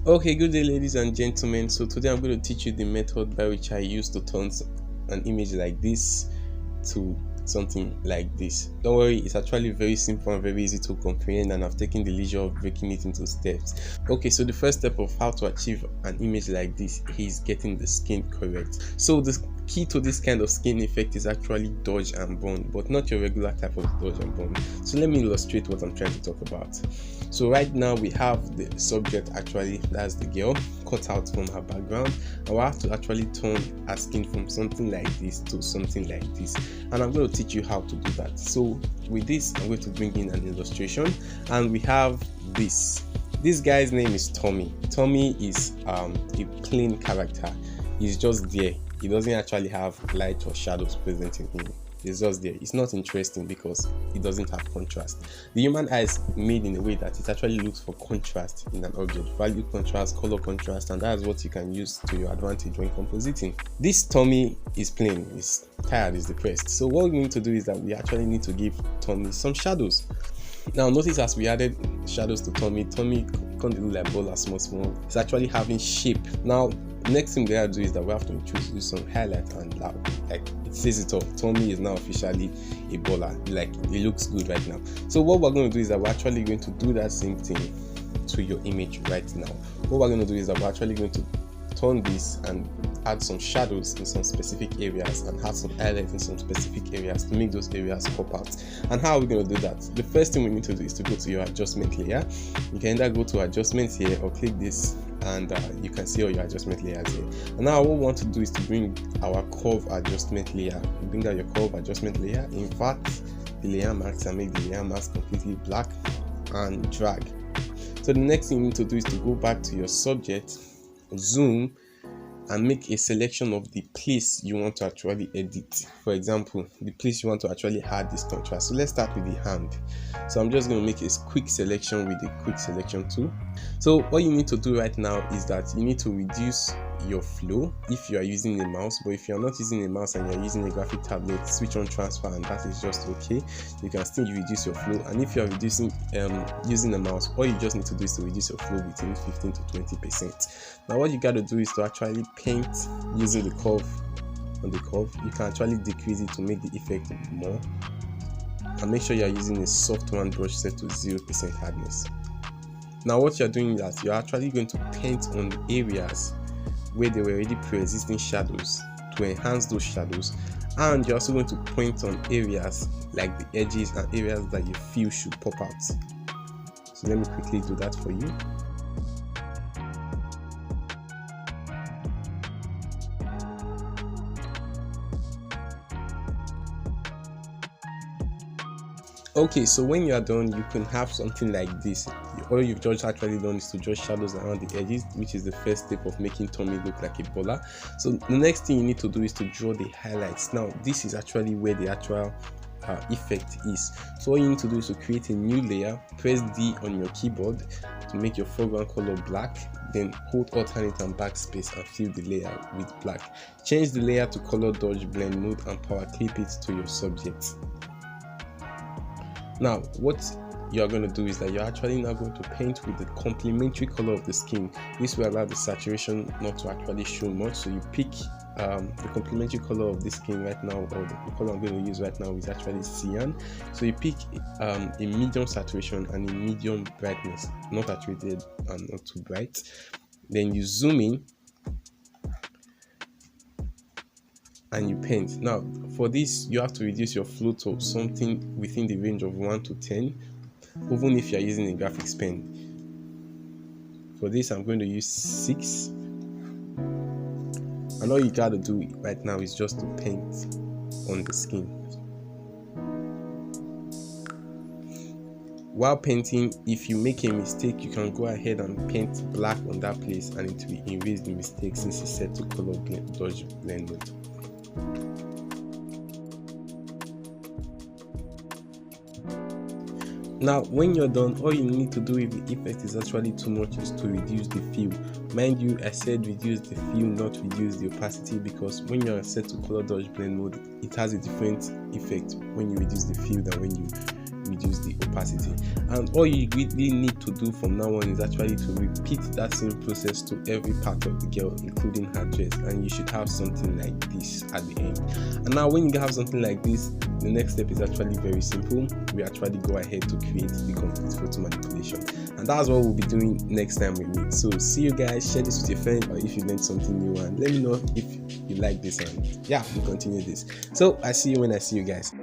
Okay, good day, ladies and gentlemen. So today I'm going to teach you the method by which I use to turn an image like this to something like this. Don't worry, it's actually very simple and very easy to comprehend, and I've taken the leisure of breaking it into steps. Okay, so the first step of how to achieve an image like this is getting the skin correct. So the key to this kind of skin effect is actually dodge and burn, but not your regular type of dodge and burn. So let me illustrate what I'm trying to talk about. So right now we have the subject, actually that's the girl, cut out from her background, and we have to actually turn her skin from something like this to something like this, and I'm going to teach you how to do that. So with this, I'm going to bring in an illustration, and we have this guy's name is Tommy. Tommy is a plain character. He's just there. He doesn't actually have light or shadows present in him. It's just there. It's not interesting because it doesn't have contrast. The human eye is made in a way that it actually looks for contrast in an object, value contrast, color contrast, and that's what you can use to your advantage when compositing. This Tommy is plain, is tired, is depressed. So what we need to do is that we actually need to give Tommy some shadows. Now notice as we added shadows to Tommy can't look like ball as small. It's actually having shape. Now next thing we have to do is that we have to introduce some highlight and loud. Like it says it all. Tommy is now officially a baller. Like it looks good right now. So what we're going to do is that we're actually going to do that same thing to your image right now. What we're going to do is that we're actually going to turn this and add some shadows in some specific areas and add some highlights in some specific areas to make those areas pop out. And how are we going to do that? The first thing we need to do is to go to your adjustment layer. You can either go to adjustments here or click this, and you can see all your adjustment layers here. And now what we want to do is to bring our curve adjustment layer. You bring out your curve adjustment layer, invert the layer marks and make the layer marks completely black, and drag. So the next thing you need to do is to go back to your subject, zoom, and make a selection of the place you want to actually edit. For example, the place you want to actually add this contrast. So let's start with the hand. So I'm just going to make a quick selection with the quick selection tool. So what you need to do right now is that you need to reduce your flow if you are using a mouse, but if you are not using a mouse and you're using a graphic tablet, switch on transfer and that is just okay. You can still reduce your flow, and if you are reducing using a mouse, all you just need to do is to reduce your flow between 15 to 20%. Now what you got to do is to actually paint using the curve. On the curve you can actually decrease it to make the effect more, and make sure you are using a soft one brush set to 0% hardness. Now what you're doing is that you're actually going to paint on the areas where there were already pre-existing shadows to enhance those shadows, and you're also going to point on areas like the edges and areas that you feel should pop out. So let me quickly do that for you. Okay, so when you are done, you can have something like this. All you've just actually done is to draw shadows around the edges, which is the first step of making Tommy look like a baller. So the next thing you need to do is to draw the highlights. Now this is actually where the actual effect is. So all you need to do is to create a new layer, press D on your keyboard to make your foreground color black, then hold alternate and backspace and fill the layer with black. Change the layer to color dodge blend mode and power clip it to your subject. Now what you're going to do is that you're actually now going to paint with the complementary color of the skin. This will allow the saturation not to actually show much. So you pick the complementary color of this skin right now, or the color I'm going to use right now is actually cyan. So you pick a medium saturation and a medium brightness, not saturated and not too bright. Then you zoom in and you paint. Now for this you have to reduce your flow to something within the range of 1 to 10, even if you are using a graphics pen. For this I'm going to use 6, and all you gotta do right now is just to paint on the skin. While painting, if you make a mistake, you can go ahead and paint black on that place and it will erase the mistake since it's set to color dodge blend mode. Now when you're done, all you need to do if the effect is actually too much is to reduce the fill. Mind you, I said reduce the fill, not reduce the opacity, because when you're set to color dodge blend mode, it has a different effect when you reduce the fill than when you reduce the opacity. And all you really need to do from now on is actually to repeat that same process to every part of the girl, including her dress, and you should have something like this at the end. And now when you have something like this, the next step is actually very simple. We actually go ahead to create the complete photo manipulation, and that's what we'll be doing next time we meet. So see you guys, share this with your friend, or if you learned something new, and let me know if you like this, and yeah, we'll continue this. So I see you when I see you guys.